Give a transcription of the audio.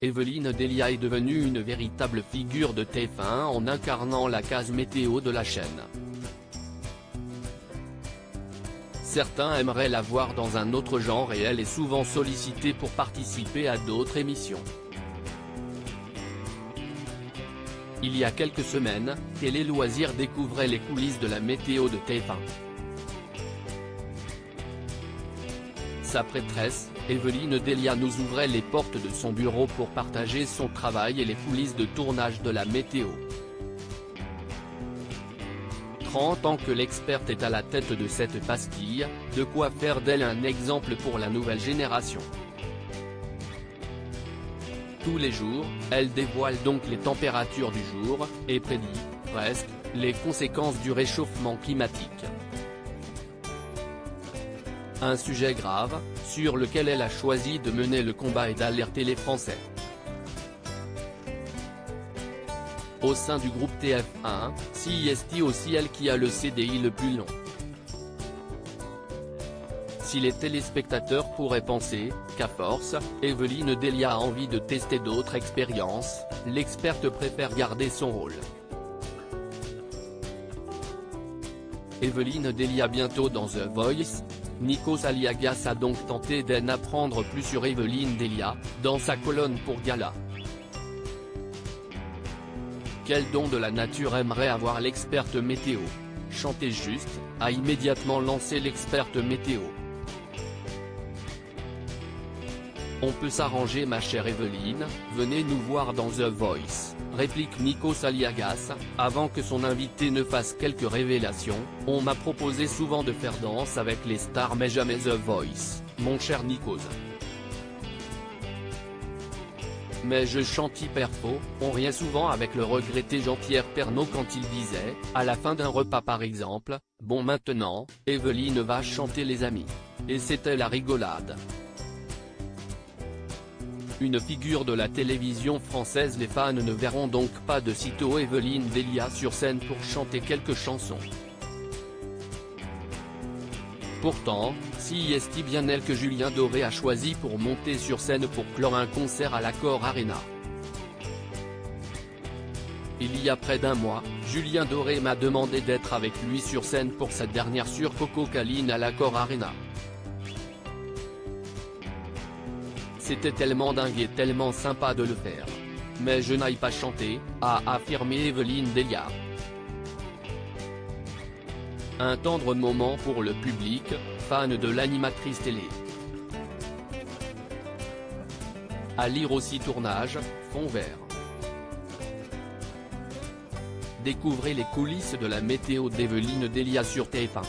Evelyne Delia est devenue une véritable figure de TF1 en incarnant la case météo de la chaîne. Certains aimeraient la voir dans un autre genre et elle est souvent sollicitée pour participer à d'autres émissions. Il y a quelques semaines, Télé Loisirs découvrait les coulisses de la météo de TF1. Sa prêtresse, Evelyne Delia nous ouvrait les portes de son bureau pour partager son travail et les coulisses de tournage de la météo. 30 ans que l'experte est à la tête de cette pastille, de quoi faire d'elle un exemple pour la nouvelle génération. Tous les jours, elle dévoile donc les températures du jour, et prédit, presque, les conséquences du réchauffement climatique. Un sujet grave, sur lequel elle a choisi de mener le combat et d'alerter les Français. Au sein du groupe TF1, c'est aussi elle qui a le CDI le plus long. Si les téléspectateurs pourraient penser qu'à force, Evelyne Delia a envie de tester d'autres expériences, l'experte préfère garder son rôle. Evelyne Delia bientôt dans The Voice. Nikos Aliagas a donc tenté d'en apprendre plus sur Evelyne Delia, dans sa colonne pour Gala. Quel don de la nature aimerait avoir l'experte météo? Chanter juste, a immédiatement lancé l'experte météo. On peut s'arranger ma chère Evelyne, venez nous voir dans The Voice, réplique Nikos Aliagas, avant que son invité ne fasse quelques révélations. On m'a proposé souvent de faire danse avec les stars mais jamais The Voice, mon cher Nikos. Mais je chante hyper faux, on riait souvent avec le regretté Jean-Pierre Pernaut quand il disait, à la fin d'un repas par exemple, bon maintenant, Evelyne va chanter les amis. Et c'était la rigolade. Une figure de la télévision française, les fans ne verront donc pas de sitôt Evelyne Delia sur scène pour chanter quelques chansons. Pourtant, c'est bien elle que Julien Doré a choisi pour monter sur scène pour clore un concert à l'Accor Arena. Il y a près d'un mois, Julien Doré m'a demandé d'être avec lui sur scène pour sa dernière sur Coco Caline à l'Accor Arena. C'était tellement dingue et tellement sympa de le faire. Mais je n'aille pas chanter, a affirmé Evelyne Delia. Un tendre moment pour le public, fan de l'animatrice télé. À lire aussi tournage, fond vert. Découvrez les coulisses de la météo d'Evelyne Delia sur TF1.